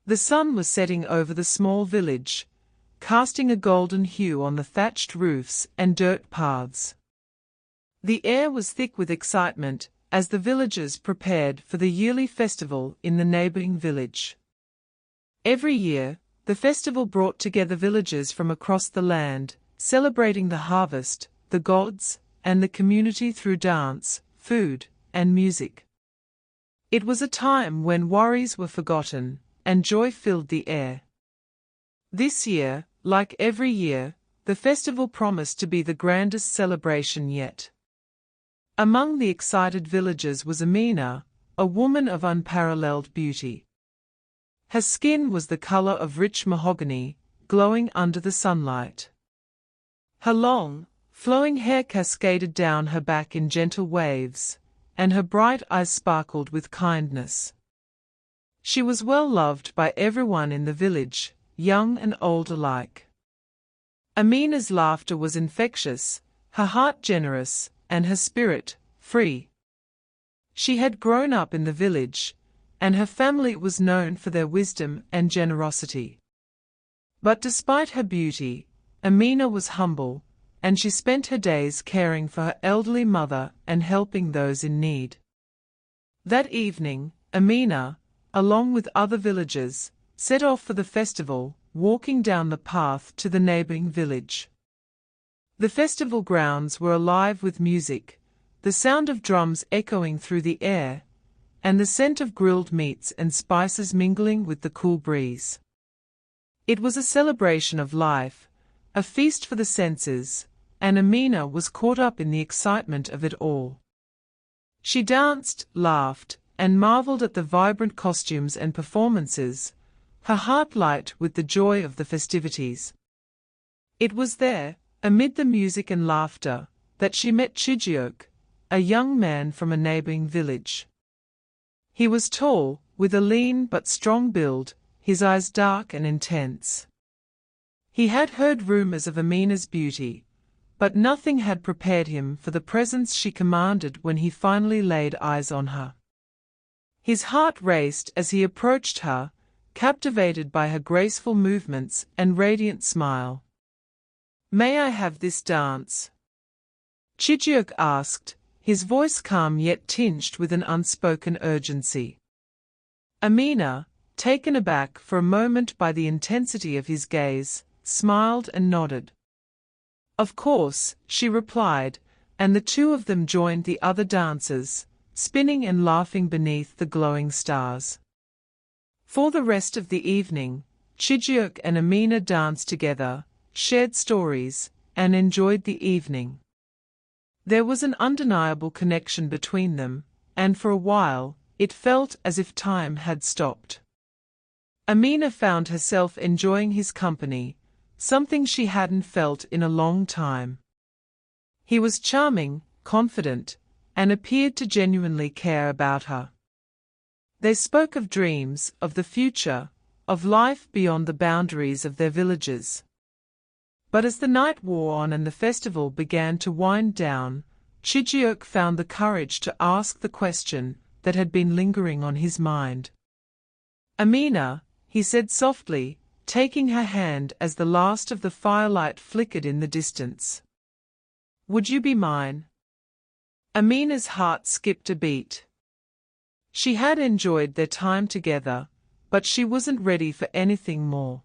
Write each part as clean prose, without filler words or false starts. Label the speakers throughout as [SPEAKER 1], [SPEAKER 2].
[SPEAKER 1] The sun was setting over the small village, casting a golden hue on the thatched roofs and dirt paths. The air was thick with excitement as the villagers prepared for the yearly festival in the neighboring village. Every year, the festival brought together villagers from across the land, celebrating the harvest, the gods, and the community through dance, food, and music. It was a time when worries were forgotten, and joy filled the air. This year, like every year, the festival promised to be the grandest celebration yet. Among the excited villagers was Amina, a woman of unparalleled beauty. Her skin was the color of rich mahogany, glowing under the sunlight. Her long, flowing hair cascaded down her back in gentle waves, and her bright eyes sparkled with kindness. She was well loved by everyone in the village, young and old alike. Amina's laughter was infectious, her heart generous, and her spirit free. She had grown up in the village, and her family was known for their wisdom and generosity. But despite her beauty, Amina was humble, and she spent her days caring for her elderly mother and helping those in need. That evening, Amina, along with other villagers, set off for the festival, walking down the path to the neighboring village. The festival grounds were alive with music, the sound of drums echoing through the air, and the scent of grilled meats and spices mingling with the cool breeze. It was a celebration of life, a feast for the senses, and Amina was caught up in the excitement of it all. She danced, laughed, and marveled at the vibrant costumes and performances, her heart light with the joy of the festivities. It was there, amid the music and laughter, that she met Chijiok, a young man from a neighboring village. He was tall, with a lean but strong build, his eyes dark and intense. He had heard rumors of Amina's beauty, but nothing had prepared him for the presence she commanded when he finally laid eyes on her. His heart raced as he approached her, captivated by her graceful movements and radiant smile. "May I have this dance?" Chijiok asked, his voice calm yet tinged with an unspoken urgency. Amina, taken aback for a moment by the intensity of his gaze, smiled and nodded. "Of course," she replied, and the two of them joined the other dancers, spinning and laughing beneath the glowing stars. For the rest of the evening, Chijiok and Amina danced together, shared stories, and enjoyed the evening. There was an undeniable connection between them, and for a while, it felt as if time had stopped. Amina found herself enjoying his company, something she hadn't felt in a long time. He was charming, confident, and appeared to genuinely care about her. They spoke of dreams, of the future, of life beyond the boundaries of their villages. But as the night wore on and the festival began to wind down, Chijiok found the courage to ask the question that had been lingering on his mind. "Amina," he said softly, taking her hand as the last of the firelight flickered in the distance. "Would you be mine?" Amina's heart skipped a beat. She had enjoyed their time together, but she wasn't ready for anything more.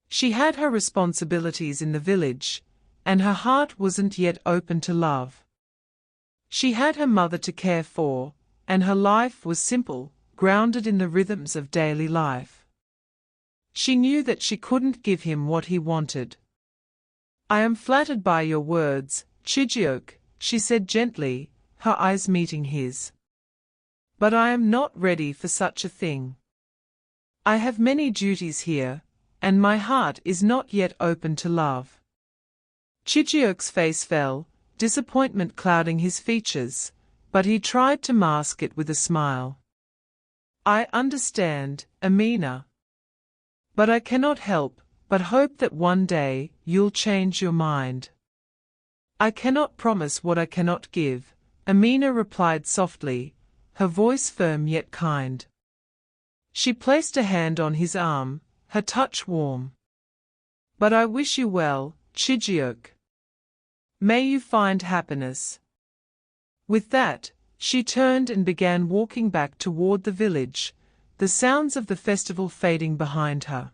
[SPEAKER 1] She had her responsibilities in the village, and her heart wasn't yet open to love. She had her mother to care for, and her life was simple, grounded in the rhythms of daily life. She knew that she couldn't give him what he wanted. "I am flattered by your words, Chijiok," she said gently, her eyes meeting his. "But I am not ready for such a thing. I have many duties here, and my heart is not yet open to love." Chijiok's face fell, disappointment clouding his features, but he tried to mask it with a smile. "I understand, Amina. But I cannot help but hope that one day you'll change your mind." "I cannot promise what I cannot give," Amina replied softly, her voice firm yet kind. She placed a hand on his arm, her touch warm. "But I wish you well, Chijiok. May you find happiness." With that, she turned and began walking back toward the village, the sounds of the festival fading behind her.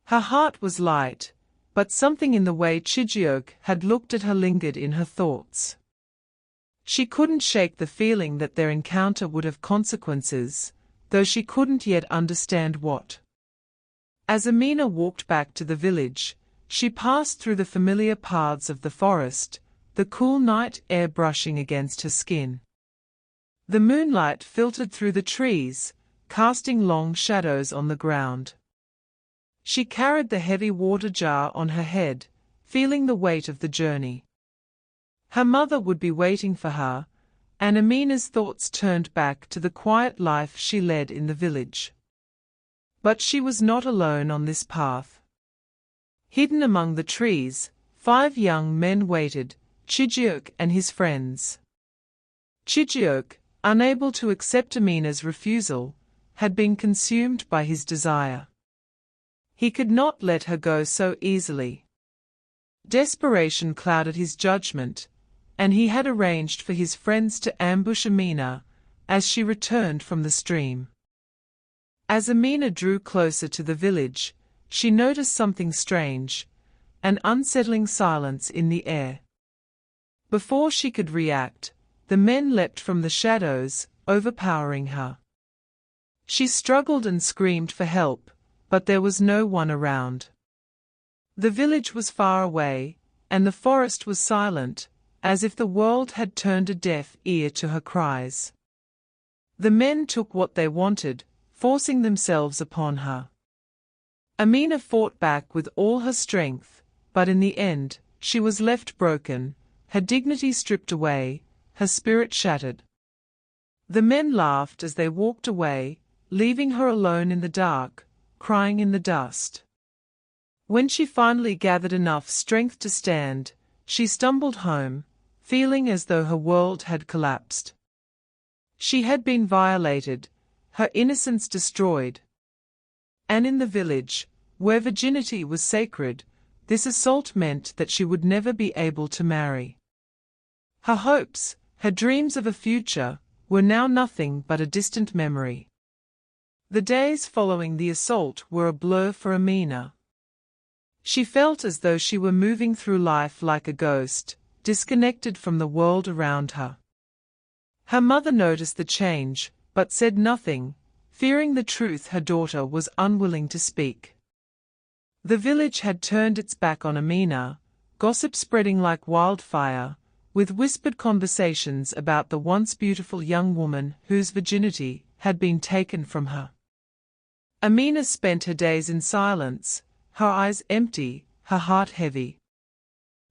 [SPEAKER 1] Her heart was light, but something in the way Chijiok had looked at her lingered in her thoughts. She couldn't shake the feeling that their encounter would have consequences, though she couldn't yet understand what. As Amina walked back to the village, she passed through the familiar paths of the forest, the cool night air brushing against her skin. The moonlight filtered through the trees, casting long shadows on the ground. She carried the heavy water jar on her head, feeling the weight of the journey. Her mother would be waiting for her, and Amina's thoughts turned back to the quiet life she led in the village. But she was not alone on this path. Hidden among the trees, 5 young men waited, Chijiok and his friends. Chijiok, unable to accept Amina's refusal, had been consumed by his desire. He could not let her go so easily. Desperation clouded his judgment, and he had arranged for his friends to ambush Amina as she returned from the stream. As Amina drew closer to the village, she noticed something strange, an unsettling silence in the air. Before she could react, the men leapt from the shadows, overpowering her. She struggled and screamed for help, but there was no one around. The village was far away, and the forest was silent, as if the world had turned a deaf ear to her cries. The men took what they wanted, forcing themselves upon her. Amina fought back with all her strength, but in the end, she was left broken, her dignity stripped away, her spirit shattered. The men laughed as they walked away, leaving her alone in the dark, crying in the dust. When she finally gathered enough strength to stand, she stumbled home, feeling as though her world had collapsed. She had been violated, her innocence destroyed. And in the village, where virginity was sacred, this assault meant that she would never be able to marry. Her hopes, her dreams of a future, were now nothing but a distant memory. The days following the assault were a blur for Amina. She felt as though she were moving through life like a ghost, disconnected from the world around her. Her mother noticed the change, but said nothing, fearing the truth her daughter was unwilling to speak. The village had turned its back on Amina, gossip spreading like wildfire, with whispered conversations about the once beautiful young woman whose virginity had been taken from her. Amina spent her days in silence, her eyes empty, her heart heavy.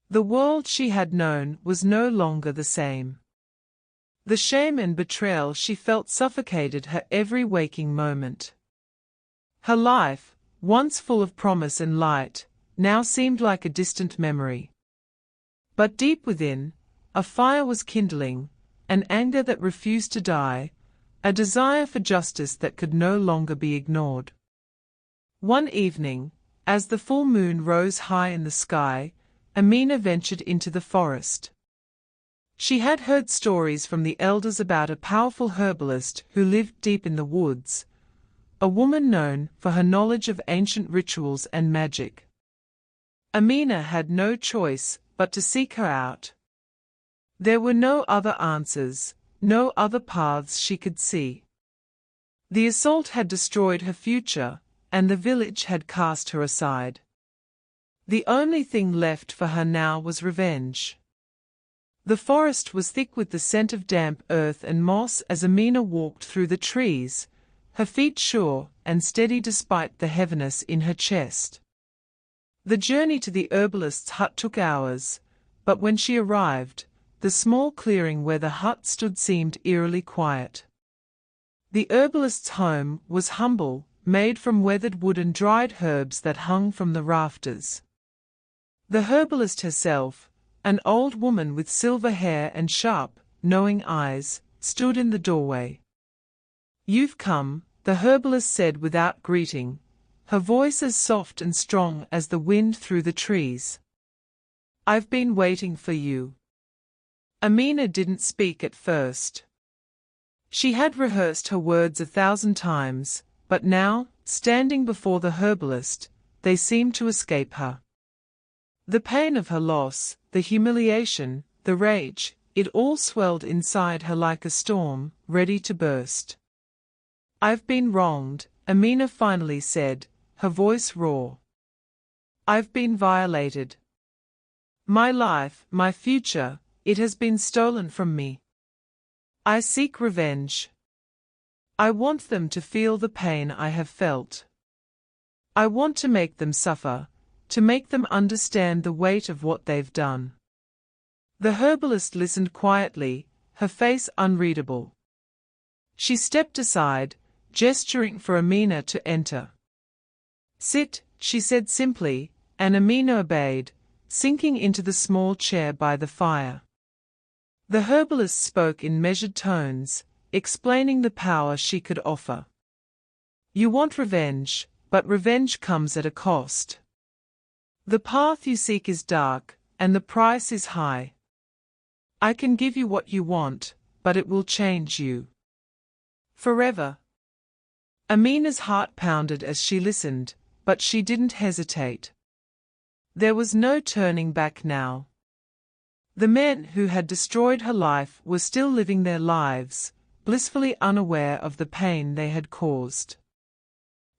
[SPEAKER 1] The world she had known was no longer the same. The shame and betrayal she felt suffocated her every waking moment. Her life, once full of promise and light, now seemed like a distant memory. But deep within, a fire was kindling, an anger that refused to die, a desire for justice that could no longer be ignored. One evening, as the full moon rose high in the sky, Amina ventured into the forest. She had heard stories from the elders about a powerful herbalist who lived deep in the woods, a woman known for her knowledge of ancient rituals and magic. Amina had no choice but to seek her out. There were no other answers, no other paths she could see. The assault had destroyed her future, and the village had cast her aside. The only thing left for her now was revenge. The forest was thick with the scent of damp earth and moss as Amina walked through the trees, her feet sure and steady despite the heaviness in her chest. The journey to the herbalist's hut took hours, but when she arrived, the small clearing where the hut stood seemed eerily quiet. The herbalist's home was humble, made from weathered wood and dried herbs that hung from the rafters. The herbalist herself, an old woman with silver hair and sharp, knowing eyes, stood in the doorway. "You've come," the herbalist said without greeting, her voice as soft and strong as the wind through the trees. I've been waiting for you. Amina didn't speak at first. She had rehearsed her words 1,000 times, but now, standing before the herbalist, they seemed to escape her. The pain of her loss, the humiliation, the rage, it all swelled inside her like a storm, ready to burst. I've been wronged, Amina finally said, her voice raw. I've been violated. My life, my future, it has been stolen from me. I seek revenge. I want them to feel the pain I have felt. I want to make them suffer, to make them understand the weight of what they've done. The herbalist listened quietly, her face unreadable. She stepped aside, gesturing for Amina to enter. Sit, she said simply, and Amina obeyed, sinking into the small chair by the fire. The herbalist spoke in measured tones, explaining the power she could offer. You want revenge, but revenge comes at a cost. The path you seek is dark, and the price is high. I can give you what you want, but it will change you. Forever. Amina's heart pounded as she listened, but she didn't hesitate. There was no turning back now. The men who had destroyed her life were still living their lives, blissfully unaware of the pain they had caused.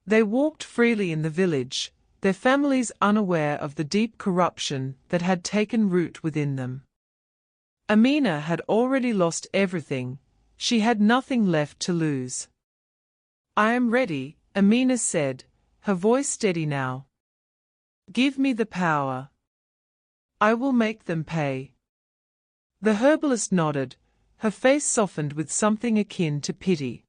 [SPEAKER 1] They walked freely in the village, their families unaware of the deep corruption that had taken root within them. Amina had already lost everything, she had nothing left to lose. I am ready, Amina said, her voice steady now. Give me the power. I will make them pay. The herbalist nodded, her face softened with something akin to pity.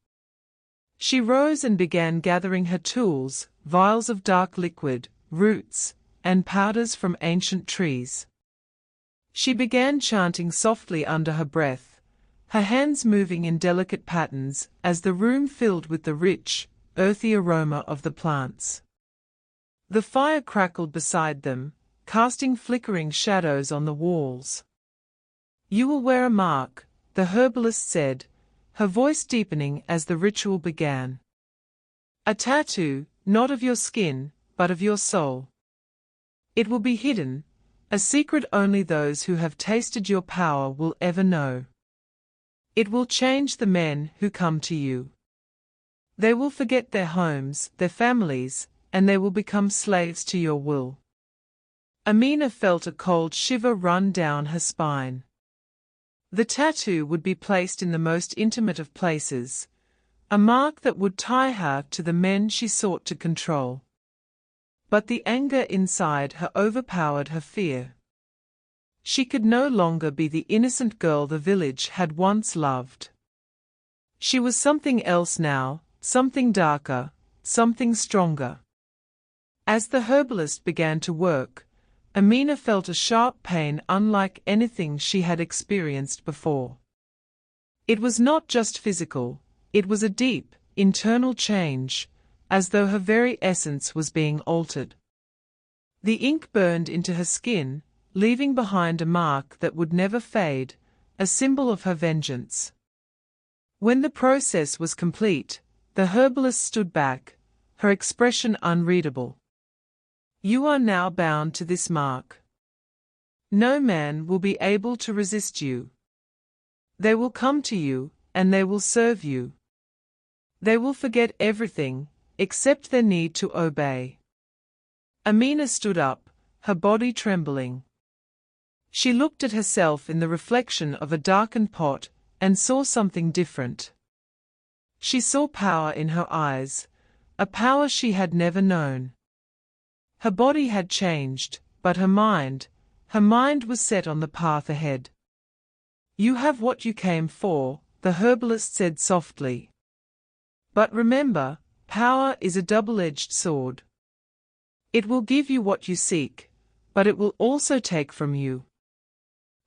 [SPEAKER 1] She rose and began gathering her tools, vials of dark liquid, roots, and powders from ancient trees. She began chanting softly under her breath, her hands moving in delicate patterns as the room filled with the rich, earthy aroma of the plants. The fire crackled beside them, casting flickering shadows on the walls. You will wear a mark, the herbalist said, her voice deepening as the ritual began. A tattoo, not of your skin, but of your soul. It will be hidden, a secret only those who have tasted your power will ever know. It will change the men who come to you. They will forget their homes, their families, and they will become slaves to your will. Amina felt a cold shiver run down her spine. The tattoo would be placed in the most intimate of places, a mark that would tie her to the men she sought to control. But the anger inside her overpowered her fear. She could no longer be the innocent girl the village had once loved. She was something else now, something darker, something stronger. As the herbalist began to work, Amina felt a sharp pain unlike anything she had experienced before. It was not just physical, it was a deep, internal change, as though her very essence was being altered. The ink burned into her skin, leaving behind a mark that would never fade, a symbol of her vengeance. When the process was complete, the herbalist stood back, her expression unreadable. You are now bound to this mark. No man will be able to resist you. They will come to you, and they will serve you. They will forget everything, except their need to obey. Amina stood up, her body trembling. She looked at herself in the reflection of a darkened pot, and saw something different. She saw power in her eyes, a power she had never known. Her body had changed, but her mind was set on the path ahead. You have what you came for, the herbalist said softly. But remember, power is a double-edged sword. It will give you what you seek, but it will also take from you.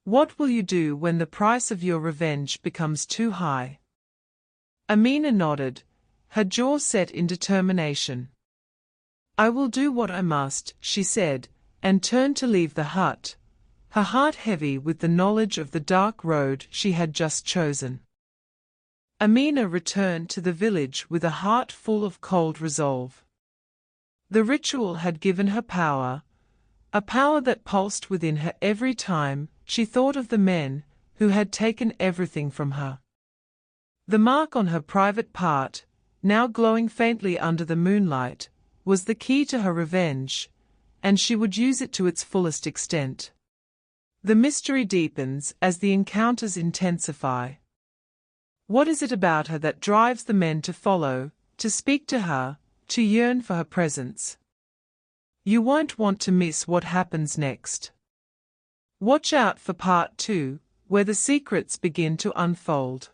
[SPEAKER 1] What will you do when the price of your revenge becomes too high? Amina nodded, her jaw set in determination. "I will do what I must," she said, and turned to leave the hut, her heart heavy with the knowledge of the dark road she had just chosen. Amina returned to the village with a heart full of cold resolve. The ritual had given her power, a power that pulsed within her every time she thought of the men who had taken everything from her. The mark on her private part, now glowing faintly under the moonlight, was the key to her revenge, and she would use it to its fullest extent. The mystery deepens as the encounters intensify. What is it about her that drives the men to follow, to speak to her, to yearn for her presence? You won't want to miss what happens next. Watch out for part 2, where the secrets begin to unfold.